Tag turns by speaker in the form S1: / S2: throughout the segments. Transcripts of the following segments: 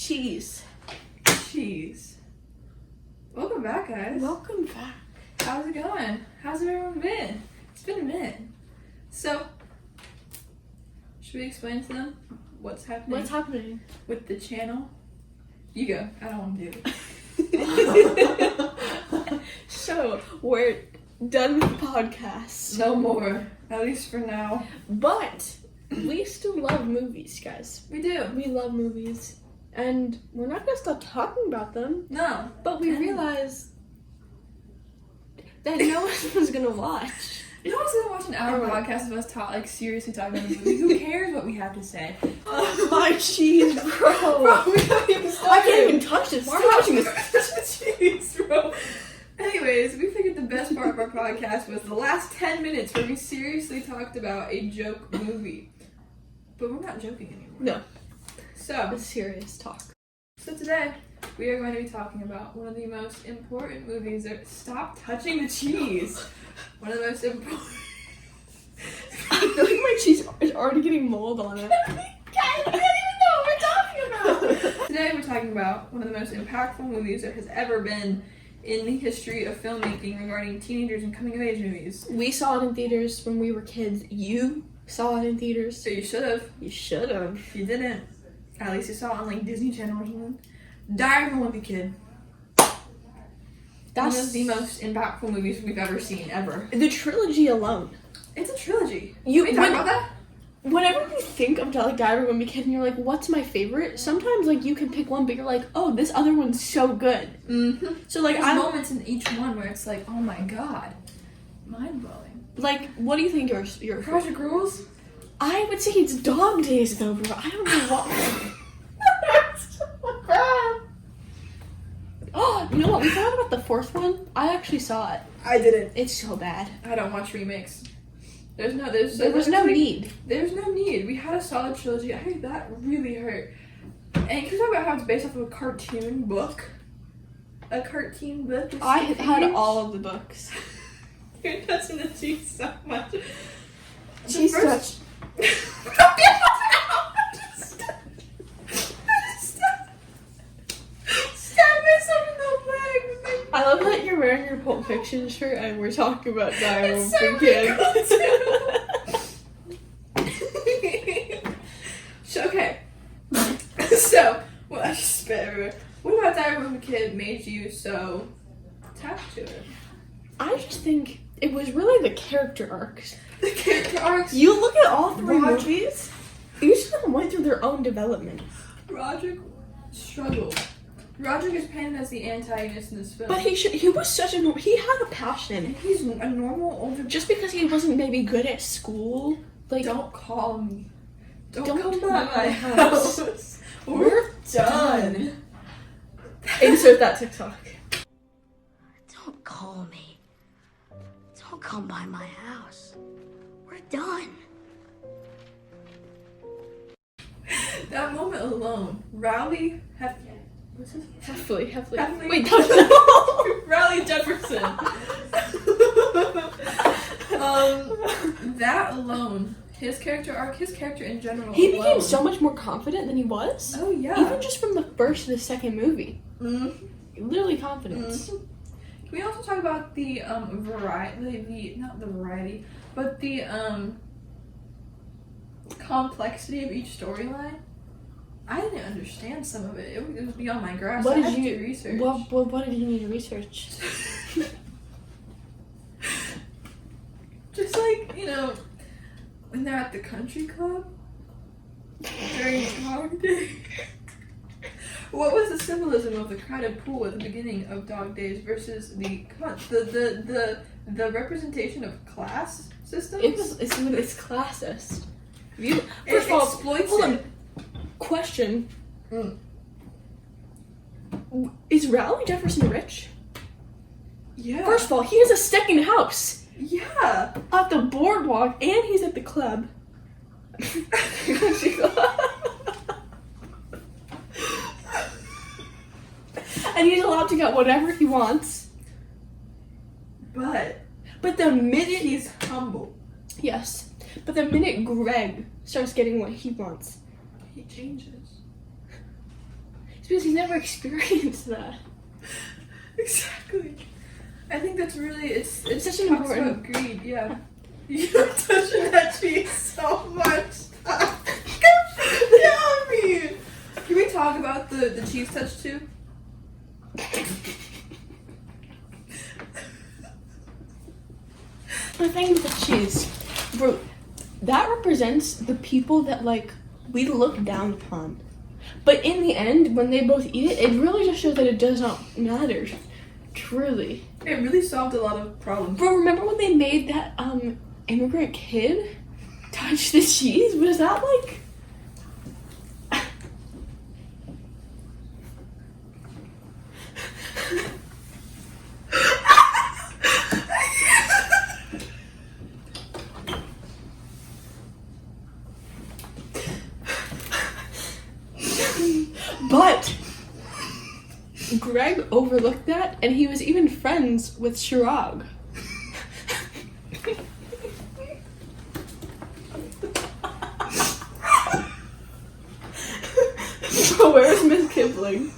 S1: Cheese.
S2: Welcome back, guys.
S1: Welcome back.
S2: How's it going? How's everyone been? It's been a minute. So, should we explain to them what's happening?
S1: What's happening?
S2: With the channel? You go. I don't want to do it.
S1: So, we're done with the podcast.
S2: No more. At least for now.
S1: But we still love movies, guys.
S2: We do.
S1: We love movies. And we're not going to stop talking about them.
S2: No.
S1: But we realize that no one's going to watch.
S2: No one's going to watch an hour podcast of us seriously talking about the movie. Who cares what we have to say?
S1: Oh, my cheese, bro.
S2: Bro, we haven't even started.
S1: I can't even touch this. Why am I touching this?
S2: Cheese, bro. Anyways, we figured the best part of our podcast was the last 10 minutes where we seriously talked about a joke movie. But we're not joking anymore.
S1: No.
S2: So,
S1: It's serious talk.
S2: So today, we are going to be talking about one of the most important movies that... Stop touching the cheese! One of the most important...
S1: I feel like my cheese is already getting mold on it.
S2: I don't even know what we're talking about! Today, we're talking about one of the most impactful movies there has ever been in the history of filmmaking regarding teenagers and coming-of-age movies.
S1: We saw it in theaters when we were kids. You saw it in theaters.
S2: So you should have.
S1: You should have.
S2: You didn't. At least you saw it on like Disney Channel or something. Diary of a Wimpy Kid. That's one of the most impactful movies we've ever seen, ever.
S1: The trilogy alone.
S2: It's a trilogy.
S1: You
S2: talk about that?
S1: Whenever you think of like Diary of a Wimpy Kid and you're like, what's my favorite? Sometimes like you can pick one, but you're like, oh, this other one's so good.
S2: Mm-hmm.
S1: So like
S2: there's moments in each one where it's like, oh my god, mind blowing.
S1: Like, what do you think your
S2: Project Rules?
S1: I would say it's Dog Days though, bro. I don't know what. Oh, you know what? We found about the fourth one. I actually saw it.
S2: I didn't.
S1: It's so bad.
S2: I don't watch remakes. There was no need. There's no need. We had a solid trilogy. I heard that really hurt. And can you talk about how it's based off of a cartoon book? A cartoon book?
S1: I had all of the books.
S2: You're touching the cheese so much.
S1: Cheese touch. I love that you're wearing your Pulp Fiction shirt and we're talking about Diary of a Wimpy
S2: Kid. Okay. So, well, I just spit everywhere. What about Diary of a Wimpy Kid made you so attached to it?
S1: I just think it was really the character arcs.
S2: The character arcs?
S1: You look at all three movies, each of them went through their own development.
S2: Roderick struggled. Roderick is painted as the antagonist in this film.
S1: But he was such a... He had a passion.
S2: And he's a normal older...
S1: Just because he wasn't maybe good at school, like...
S2: Don't call me. Don't come
S1: to
S2: by my house. We're done.
S1: Insert that TikTok.
S3: Don't call me. Don't come by my house. We're done.
S2: That moment alone, Rowley what's his name?
S1: Heffley.
S2: Wait,
S1: no.
S2: Rowley Jefferson. That alone, his character arc, his character in general.
S1: He became so much more confident than he was.
S2: Oh yeah.
S1: Even just from the first to the second movie.
S2: Mm-hmm.
S1: Literally confidence.
S2: Mm-hmm. Can we also talk about the not the variety, but the complexity of each storyline? I didn't understand some of it. It was beyond my grasp.
S1: What
S2: I
S1: did
S2: had to
S1: you
S2: do research?
S1: What did you need to research?
S2: Just like, when they're at the country club during Dog Day. What was the symbolism of the crowded pool at the beginning of Dog Days versus the representation of class systems?
S1: It's classist.
S2: First of all, exploits
S1: hold
S2: it.
S1: on. Question. Is Rowley Jefferson rich?
S2: Yeah.
S1: First of all, he has a second house.
S2: Yeah.
S1: At the boardwalk, and he's at the club. And he's allowed to get whatever he wants.
S2: But
S1: the minute
S2: he's humble.
S1: Yes. But the minute Greg starts getting what he wants,
S2: he changes.
S1: It's because he's never experienced that.
S2: Exactly. I think that's really it's
S1: such an
S2: talks
S1: important-
S2: about greed. Yeah. You're touching that cheese so much. Yeah, me. Can we talk about the cheese touch too?
S1: The thing with the cheese, bro, that represents the people that like we look down upon. But in the end, when they both eat it, it really just shows that it does not matter. Truly.
S2: It really solved a lot of problems.
S1: Bro, remember when they made that immigrant kid touch the cheese? Was that like But Greg overlooked that, and he was even friends with Chirag. So where's Miss Kipling?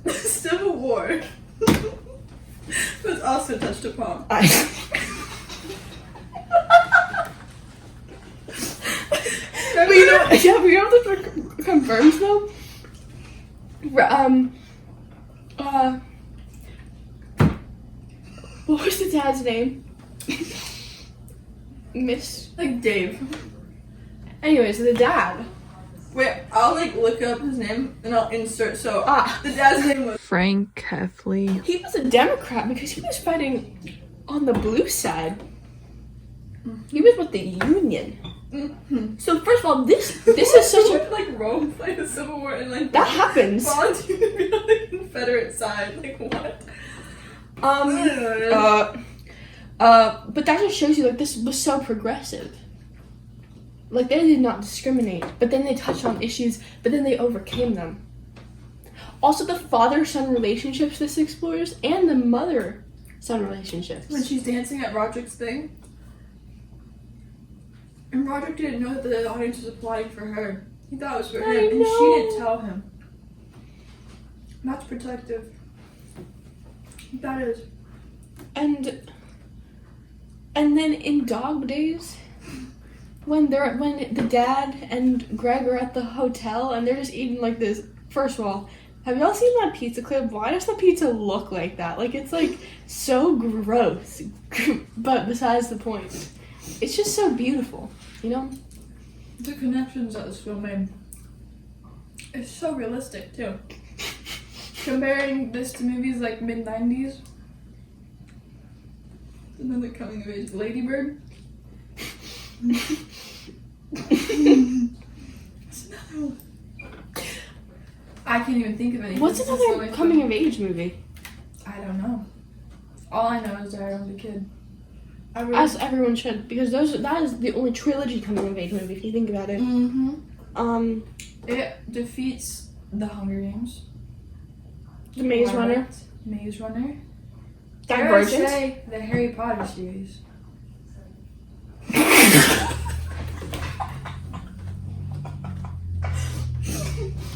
S2: Civil War was also touched upon.
S1: But you know, yeah, but you know what this confirms though? What was the dad's name? Miss.
S2: Like Dave.
S1: Anyways, the dad.
S2: Wait, I'll like look up his name and I'll insert. So
S1: Ah.
S2: the dad's name was
S4: Frank Heffley.
S1: He was a Democrat because he was fighting on the blue side. He was with the Union.
S2: Mm-hmm.
S1: So first of all, this is such a
S2: like role play the Civil War and like
S1: that happens.
S2: volunteer to be on the Confederate side. Like what?
S1: But that just shows you like this was so progressive. Like they did not discriminate, but then they touched on issues, but then they overcame them. Also, the father-son relationships this explores, and the mother-son relationships.
S2: When she's dancing at Roderick's thing, and Roderick didn't know that the audience was applauding for her. He thought it was for
S1: I
S2: him, and
S1: know.
S2: she didn't tell him. That's protective. That is.
S1: And then in Dog Days, when the dad and Greg are at the hotel and they're just eating like this. First of all, have y'all seen that pizza clip? Why does the pizza look like that? Like it's like so gross. But besides the point, it's just so beautiful, you know?
S2: The connections that this film made. It's so realistic too. Comparing this to movies like mid-90s. Another coming of age, Lady Bird. It's another one. I can't even think of any.
S1: What's another coming of age movie?
S2: I don't know. All I know is that I was a kid.
S1: As everyone should, because that is the only trilogy coming of age movie if you think about it.
S2: Mm-hmm. It defeats The Hunger Games.
S1: The Maze Runner.
S2: Maze Runner.
S1: Divergent.
S2: Dare I say the Harry Potter series.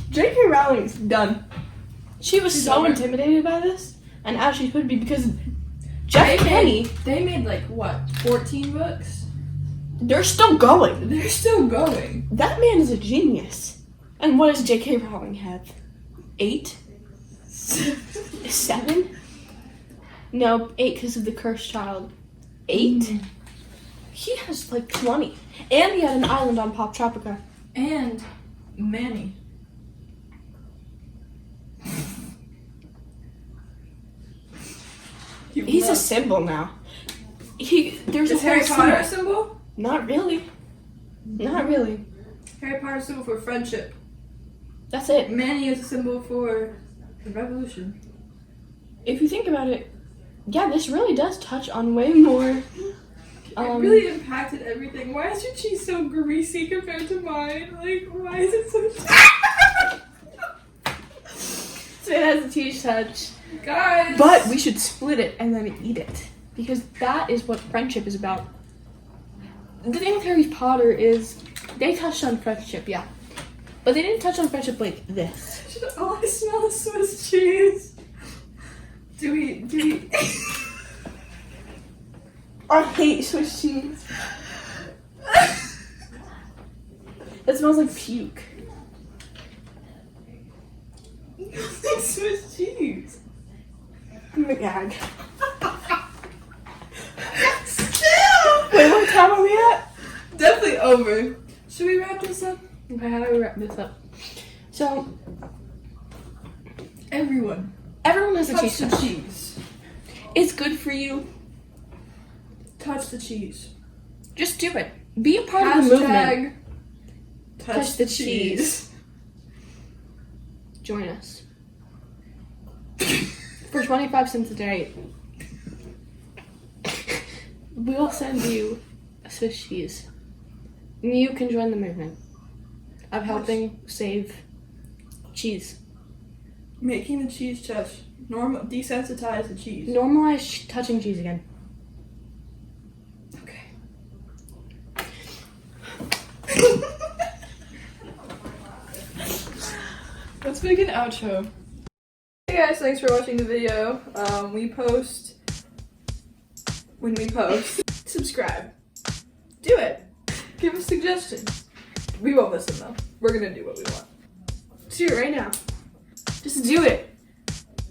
S1: J.K. Rowling's done. She was
S2: She's
S1: so
S2: over.
S1: intimidated by this, and as she would be, because Jeff Kenny,
S2: They made like what, 14 books?
S1: they're still going.
S2: They're still going.
S1: That man is a genius. And what does J.K. Rowling have? 8? 7? No, 8 because of the cursed child. 8? He has like 20. And he had an island on Pop Tropica.
S2: And Manny.
S1: He's a symbol now. There's
S2: Is
S1: a
S2: Harry
S1: whole
S2: Potter a
S1: scene-
S2: symbol?
S1: Not really. Not really.
S2: Harry Potter is a symbol for friendship.
S1: That's it.
S2: Manny is a symbol for the revolution.
S1: If you think about it, yeah, this really does touch on way more.
S2: It really impacted everything. Why is your cheese so greasy compared to mine? Like, why is it so...
S1: So it has a teach touch.
S2: Guys!
S1: But we should split it and then eat it. Because that is what friendship is about. The thing with Harry Potter is They touched on friendship, yeah. But they didn't touch on friendship like this.
S2: Oh, I smell Swiss cheese. Do we?
S1: I hate Swiss cheese. It smells like puke.
S2: Swiss cheese.
S1: Gag.
S2: Still.
S1: Wait, what time are we at?
S2: Definitely over. Should we wrap this up?
S1: Okay, how do we wrap this up? So,
S2: everyone
S1: has a
S2: touch
S1: cheese
S2: the
S1: touch.
S2: cheese.
S1: It's good for you.
S2: Touch the cheese.
S1: Just do it. Be a part of the movement.
S2: Hashtag
S1: Touch the cheese. Join us. For 25 cents a day, we'll send you a Swiss cheese. And you can join the movement of helping save cheese.
S2: Making the cheese touch. Desensitize the cheese.
S1: Normalize touching cheese again.
S2: Okay. Let's make an outro. Hey guys, thanks for watching the video. We post when we post. Subscribe. Do it. Give us suggestions. We won't listen though. We're gonna do what we want.
S1: Do it right now. Just do it.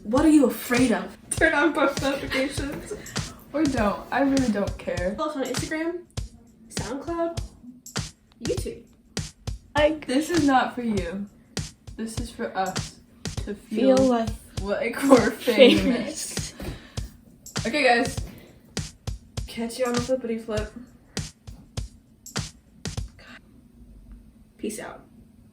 S1: What are you afraid of?
S2: Turn on post notifications. Or don't. I really don't care.
S1: Follow us on Instagram, SoundCloud, YouTube.
S2: This is not for you. This is for us to
S1: Feel like
S2: we're famous.
S1: famous.
S2: Okay guys. Catch you on the flippity flip.
S1: Peace out.